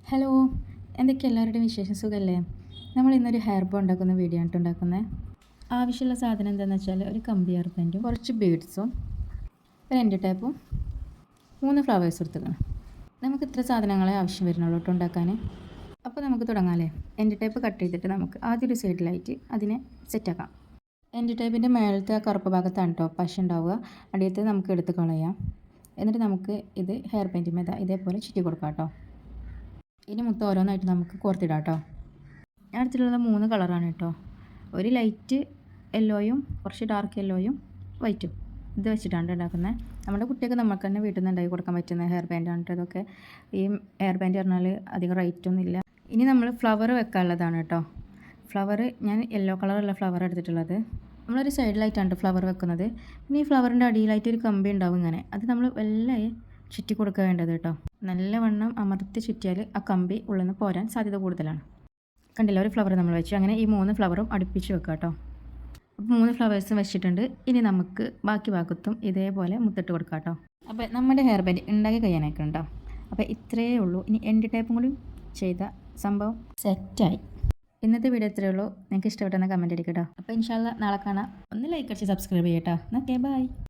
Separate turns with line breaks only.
Hello, എന്തൊക്കെ എല്ലാവരുടെയും വിശേഷം സുഖമല്ലേ? നമ്മൾ ഇന്നൊരു ഹെയർ ബോ ഉണ്ടാക്കുന്ന വീഡിയോ ആണ് ഉണ്ടാക്കുന്നത്. ആവശ്യമുള്ള സാധനം എന്താണെന്ന് വെച്ചാൽ ഒരു കമ്പി ഹെയർ ബാൻഡും കുറച്ച് ബീഡ്സും ഒരു എൻഡ് ടേപ്പും 3 ഫ്ലവേഴ്സ് എടുത്തുക്കണം. നമുക്ക് ഇത്ര സാധനങ്ങളെ ആവശ്യം വരുന്നുള്ളൂ കേട്ടോ ഉണ്ടാക്കാൻ. അപ്പോൾ നമുക്ക് തുടങ്ങാമല്ലേ? എൻഡ് ടേപ്പ് കട്ട് ചെയ്തിട്ട് നമുക്ക് ആദ്യം ഒരു സൈഡിലായിട്ട് അതിനെ സെറ്റാക്കാം. എൻഡ് ടേപ്പിൻ്റെ മേളത്തെ ആ കറുപ്പ് ഭാഗത്താണ് കേട്ടോ പശ ഉണ്ടാവുക. അടിയത്ത് നമുക്ക് എടുത്ത് കളയാം. എന്നിട്ട് നമുക്ക് ഇത് ഹെയർ ബാൻഡിന്മേൽ ഇതേപോലെ ചുറ്റി കൊടുക്കാം കേട്ടോ. ഇനി മൊത്തം ഓരോന്നായിട്ട് നമുക്ക് കോർത്തിടാം കേട്ടോ. ഞാൻ എടുത്തിട്ടുള്ളത് 3 കളറാണ് കേട്ടോ. ഒരു ലൈറ്റ് യെല്ലോയും കുറച്ച് ഡാർക്ക് യെല്ലോയും വൈറ്റും ഇത് വെച്ചിട്ടാണ് ഉണ്ടാക്കുന്നത്. നമ്മുടെ കുട്ടിയൊക്കെ നമുക്ക് തന്നെ വീട്ടിൽ നിന്ന് ഉണ്ടാക്കി കൊടുക്കാൻ പറ്റുന്ന ഹെയർ ബാൻഡാണ് കേട്ടോ ഇതൊക്കെ. ഈ ഹെയർ ബാൻഡ് പറഞ്ഞാൽ അധികം റേറ്റൊന്നും ഇല്ല. ഇനി നമ്മൾ ഫ്ലവർ വെക്കാനുള്ളതാണ് കേട്ടോ. ഫ്ലവർ ഞാൻ യെല്ലോ കളറുള്ള ഫ്ലവർ എടുത്തിട്ടുള്ളത്. നമ്മളൊരു സൈഡിലായിട്ടാണ് ഫ്ലവർ വെക്കുന്നത്. പിന്നെ ഈ ഫ്ലവറിൻ്റെ അടിയിലായിട്ട് ഒരു കമ്പി ഉണ്ടാവും ഇങ്ങനെ. അത് നമ്മൾ വല്ല ചുറ്റി കൊടുക്കുക വേണ്ടത് കേട്ടോ. നല്ലവണ്ണം അമർത്തി ചുറ്റിയാൽ ആ കമ്പി ഉള്ളിൽ നിന്ന് പോരാൻ സാധ്യത കൂടുതലാണ്. കണ്ടില്ല, ഒരു ഫ്ലവർ നമ്മൾ വെച്ചു. അങ്ങനെ ഈ 3 ഫ്ലവറും അടുപ്പിച്ച് വെക്കുക കേട്ടോ. അപ്പോൾ 3 ഫ്ലവേഴ്സും വെച്ചിട്ടുണ്ട്. ഇനി നമുക്ക് ബാക്കി ഭാഗത്തും ഇതേപോലെ മുത്തിട്ട് കൊടുക്കാം കേട്ടോ. അപ്പോൾ നമ്മുടെ ഹെയർ ബാൻഡ് ഉണ്ടാക്കി കഴിയാനൊക്കെ ഉണ്ടോ. അപ്പോൾ ഇത്രയേ ഉള്ളൂ. ഇനി എൻഡ് ടൈപ്പും കൂടി ചെയ്ത സംഭവം സെറ്റായി. ഇന്നത്തെ വീഡിയോ ഇത്രയേ ഉള്ളൂ. നിങ്ങൾക്ക് ഇഷ്ടപ്പെട്ടെന്ന് കമൻറ്റ് അടിക്കട്ടോ. അപ്പോൾ ഇൻഷാല്ലാ നാളെ കാണാം. ഒന്ന് ലൈക്ക് അടിച്ച് സബ്സ്ക്രൈബ് ചെയ്യട്ടോ. Okay, by.